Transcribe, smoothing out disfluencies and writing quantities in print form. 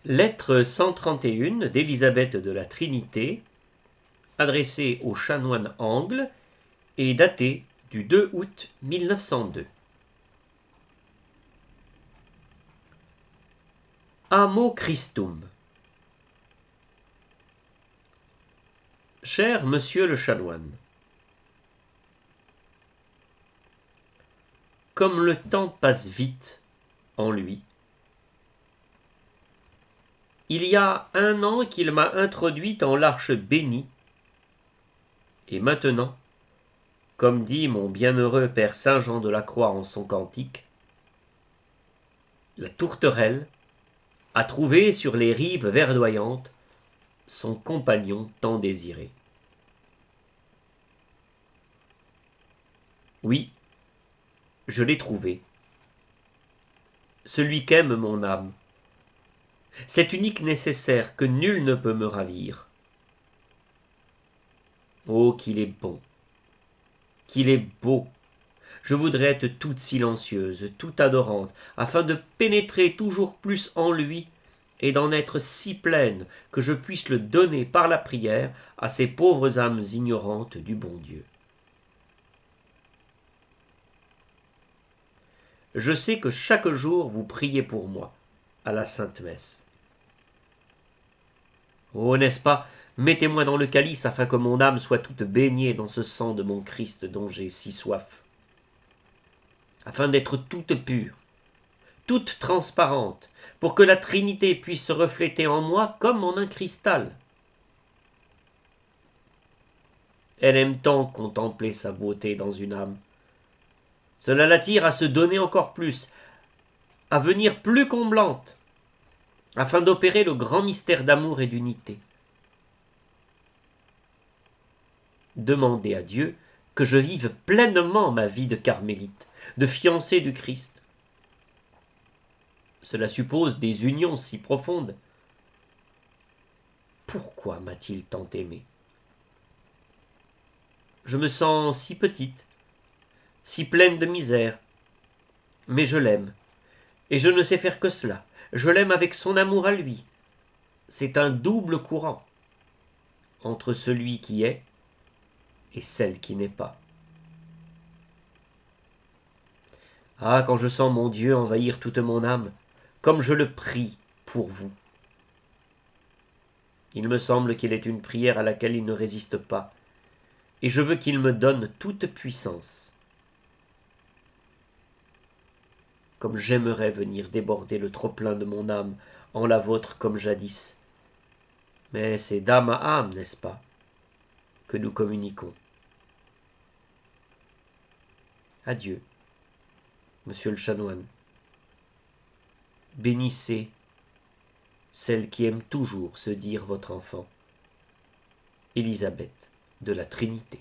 Lettre 131 d'Élisabeth de la Trinité, adressée au chanoine Angle et datée du 2 août 1902. Amo Christum. Cher monsieur le chanoine, comme le temps passe vite en lui, il y a 1 an qu'il m'a introduite en l'arche bénie, et maintenant, comme dit mon bienheureux père Saint Jean de la Croix en son cantique, la tourterelle a trouvé sur les rives verdoyantes son compagnon tant désiré. Oui, je l'ai trouvé, celui qu'aime mon âme, cet unique nécessaire que nul ne peut me ravir. Oh, qu'il est bon, qu'il est beau. Je voudrais être toute silencieuse, toute adorante, afin de pénétrer toujours plus en lui et d'en être si pleine que je puisse le donner par la prière à ces pauvres âmes ignorantes du bon Dieu. Je sais que chaque jour vous priez pour moi, à la Sainte Messe. Oh, n'est-ce pas, mettez-moi dans le calice afin que mon âme soit toute baignée dans ce sang de mon Christ dont j'ai si soif, afin d'être toute pure, toute transparente, pour que la Trinité puisse se refléter en moi comme en un cristal. Elle aime tant contempler sa beauté dans une âme. Cela l'attire à se donner encore plus, à venir plus comblante, afin d'opérer le grand mystère d'amour et d'unité. Demandez à Dieu que je vive pleinement ma vie de carmélite, de fiancée du Christ. Cela suppose des unions si profondes. Pourquoi m'a-t-il tant aimée? Je me sens si petite, si pleine de misère, mais je l'aime, et je ne sais faire que cela. Je l'aime avec son amour à lui. C'est un double courant entre celui qui est et celle qui n'est pas. Ah, quand je sens mon Dieu envahir toute mon âme, comme je le prie pour vous. Il me semble qu'il est une prière à laquelle il ne résiste pas, et je veux qu'il me donne toute puissance. Comme j'aimerais venir déborder le trop-plein de mon âme en la vôtre comme jadis. Mais c'est d'âme à âme, n'est-ce pas, que nous communiquons. Adieu, monsieur le chanoine. Bénissez celle qui aime toujours se dire votre enfant, Élisabeth de la Trinité.